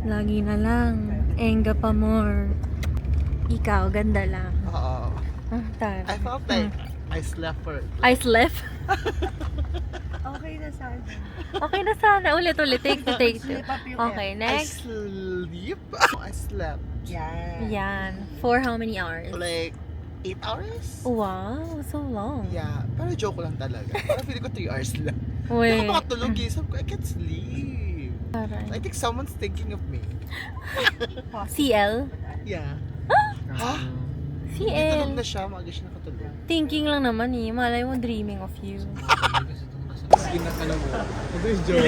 Lagi na lang. Enga pa more. Ikaw, ganda lang. Oo. Tara. I felt like I slept for I slept? Okay na sana. Okay na sana. Ulit. Take two. Slip up yung Okay, I next. sleep. I slept Yan. Yan. For how many hours? like 8 hours. Wow, so long. Yeah, pero joke lang talaga. Parang feeling ko 3 hours lang. Wait. Nakapakatulog eh. Sabi ko, I can't sleep. I think someone's thinking of me. CL? Yeah. Ha? Tulog CL? na siya, maaga siya nakatulog. Thinking lang naman eh. Malay mo dreaming of you. Alam mo, ito is joke.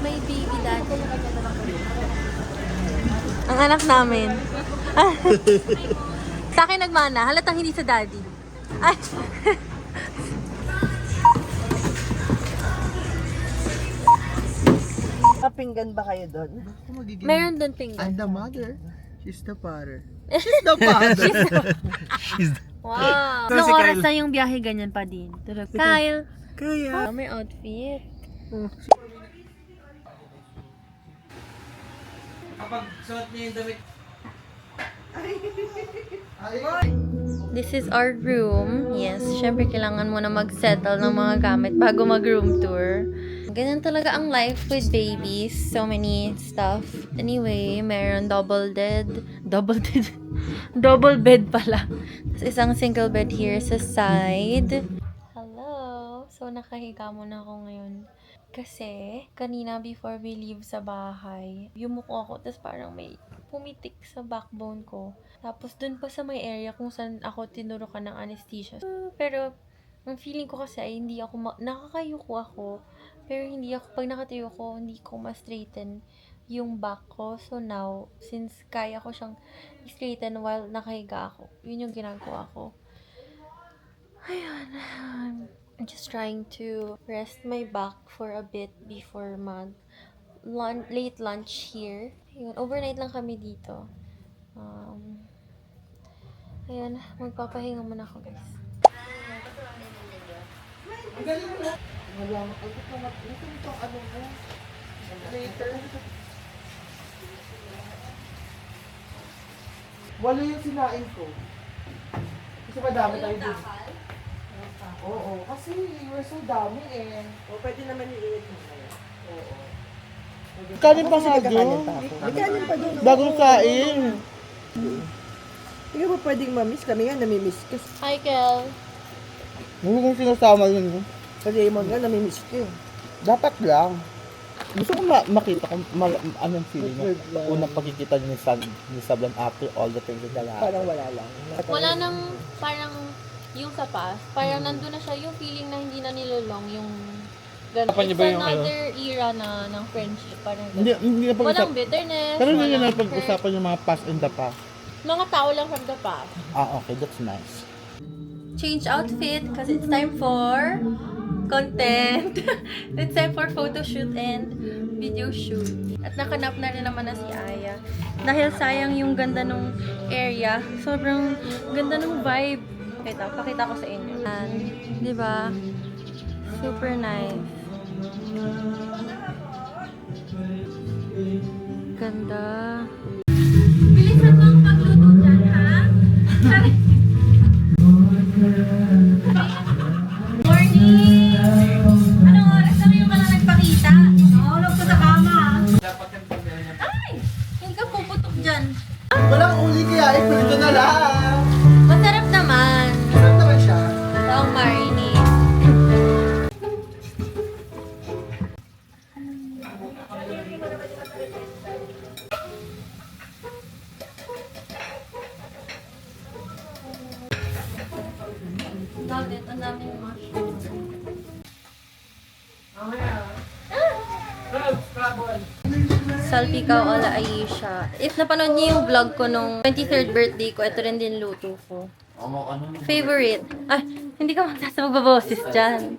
May baby daddy. Ang anak namin. Sa akin nagmana. Halatang hindi sa daddy. Ay. Kapinggan ba kayo doon? Meron doon pinggan. I'm the mother. She's the father. She's the father. She's the... Wow. So, Nung si oras Kyle. na yung biyahe, ganyan pa din. Tulog. Kyle. Kaya. May outfit. Kapag suot niya yung damit, This is our room. Yes, syempre kailangan mo na mag-settle ng mga gamit bago mag-room tour. Ganyan talaga ang life with babies. So many stuff. Anyway, meron double bed pala. Tapos isang single bed here sa side. Hello! So, nakahiga muna ako ngayon. Kasi, kanina before we leave sa bahay, yumuko ako, tapos parang may pumitik sa backbone ko. Tapos, dun pa sa may area kung saan ako tinurukan ng anesthesia. Pero, ang feeling ko kasi ay hindi ako, nakakayuko ako, pero hindi ako, pag nakatayo ko, hindi ko ma-straighten yung back ko. So now, since kaya ko siyang straighten while nakahiga ako, yun yung ginagawa ko. Ayun. I'm just trying to rest my back for a bit before late lunch here. Ayun, overnight lang kami dito. Ayun, magpapahinga muna ako, guys. Wala mo. Ay, ito itong ano mo. Later. Wala yung sinain ko. Kasi madami tayo dun. Oo, kasi we're so dami eh. O, pwede naman i-eat mo kayo. Oo. Kanin pa nga Kakanin doon. pa ako. May kanin pa doon. Bagong kain. Hindi ba pwedeng mamiss? Kami nga namimiss ka. Hi, Kel. Hindi kong sinasama yun. Kasi Raymond nga namimiss ka. Dapat lang. Gusto ko makita kung anong feeling niya. Unang pagkikita ni Sablan after all the things in the life. Parang wala lang. Wala nang parang yung sa past, parang nandun na siya yung feeling na hindi na nilolong yung gano'n. Kapan niyo It's ba yung another era na ng friendship, parang Hindi, gano'n. hindi na Walang pag-usapan. bitterness, Pero hindi na walang pag-usapan yung mga past and the past. hurt. Mga tao lang from the past. Ah, okay. That's nice. Change outfit kasi it's time for content. It's time for photo shoot and video shoot. At nakanap na rin naman na si Aya. Dahil sayang yung ganda nung area. Sobrang ganda nung vibe. Pakita ko sa inyo. And, di ba? Super nice. Ganda. Bilisan mo ang pagluto dyan, ha? Morning! Anong oras na kayo pala nagpakita? Nahulog ko sa kama. Ay! Hindi ka puputok dyan. Walang uli kaya, ito na lang. Masarap naman. Saan naman siya? Ito ang marinade. Love it. Ang daming mushroom. Salpikaw ala Aisha. If napanood niyo yung vlog ko nung 23rd birthday ko, ito rin din luto ko. Favorite. Ay, hindi ka magsasababoses dyan.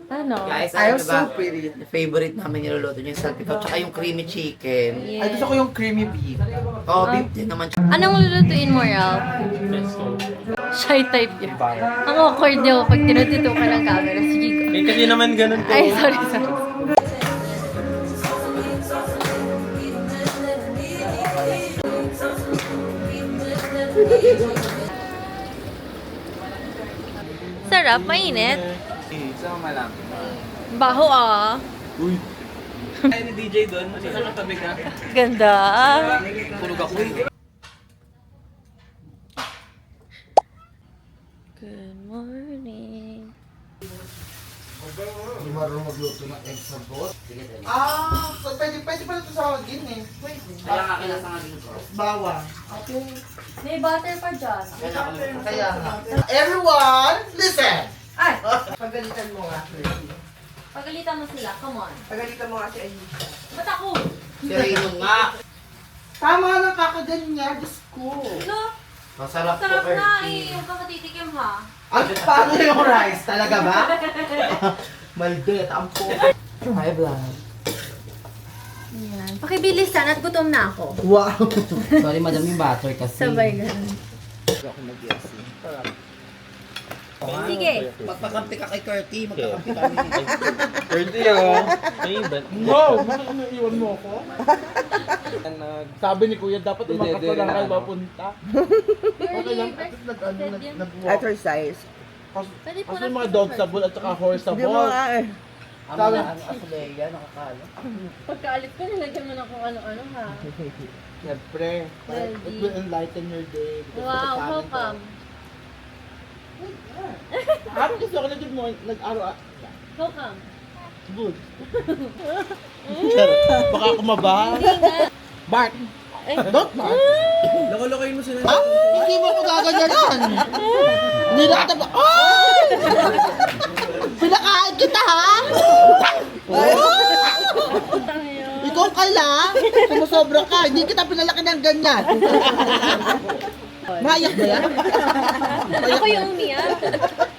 Ano? guys, I'm ano so ba? pretty. Favorite namin niluluto niya yung salpikaw, tsaka yung creamy chicken. Ay, gusto ko yung creamy beef. Oh, beef din naman. Anong lulutuin mo, Ralph? Shy type yun. Ang awkward niyo pag tinututukan ng camera. Sige, kasi naman ganun ko. Ay, sorry. Sarap, mainit. Sama lang. Baho ah. Uy. Ay, ni DJ doon. Masisa ng tabi ka. Ganda. Tulog ako eh. Good morning. Hindi marunong magluto ng egg sa bot. Sige, dali. Pwede pala ito sa gin eh. Pwede. Kaya nga kinasanga din ko. Bawang. Okay. May butter pa dyan. Kaya nga. Everyone, listen! Ay! Pagalitan mo nga. Pagalitan mo sila, come on. Pagalitan mo nga si Aisha. Ba't ako? Si Rino nga. Tama na kakaganyan, Diyos ko. No, Masarap sarap po, na Ertie. eh. Huwag ka matitikim ha. At paano yung rice? Talaga ba? Maldit, ampo. Hi, vlog. Yan. Pakibilisan at gutom na ako. Wow! Sorry, madam, yung butter kasi. Sabay ganun. Ako mag-iasi. Sige. Magpakampi ka kay Curty, magpakampi kami. Pwede ah. Ay, ba't? No! Bakit naiwan mo ako? Sabi ni Kuya, dapat umakat ka lang kayo papunta. Okay lang, at least nag-walk. Exercise. Pwede po Kasi yung mga dog sabol at saka horse Hindi mo sabol. nga eh. Ang Sabi- mga asuleya, nakakalo. Pagkaalit ko, nilagyan mo na kung ano-ano ha. Siyempre, it will enlighten your day. because Wow, of the how talent come? Parang gusto ko na dyan mo, nag-araw. How come? Good. Baka kumaba. Bart! Don't Bart! Loko-lokoyin mo sila. Ha? Hindi mo ako gaganyanan! Hindi na kita ba? Ay! Pinakain kita ha? Ikaw kala? Sumusobra ka. Hindi kita pinalaki ng ganyan. Mayak ba yan? Ako yung umiyak.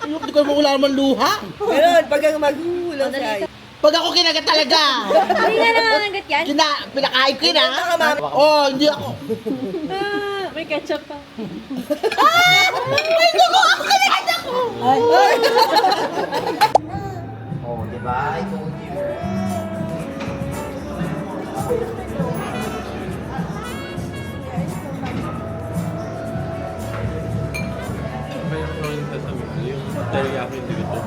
Hindi ko mawala naman luha. Ganun, pag ang maghuhulang siya. Pag ako kinagat talaga. Hindi nga nangangagat yan. Pinakain ko yun ha? Oh, hindi ako. May ketchup pa. Oh, di ba? I told you. May yung sasabihin. Yung teriyaki dito.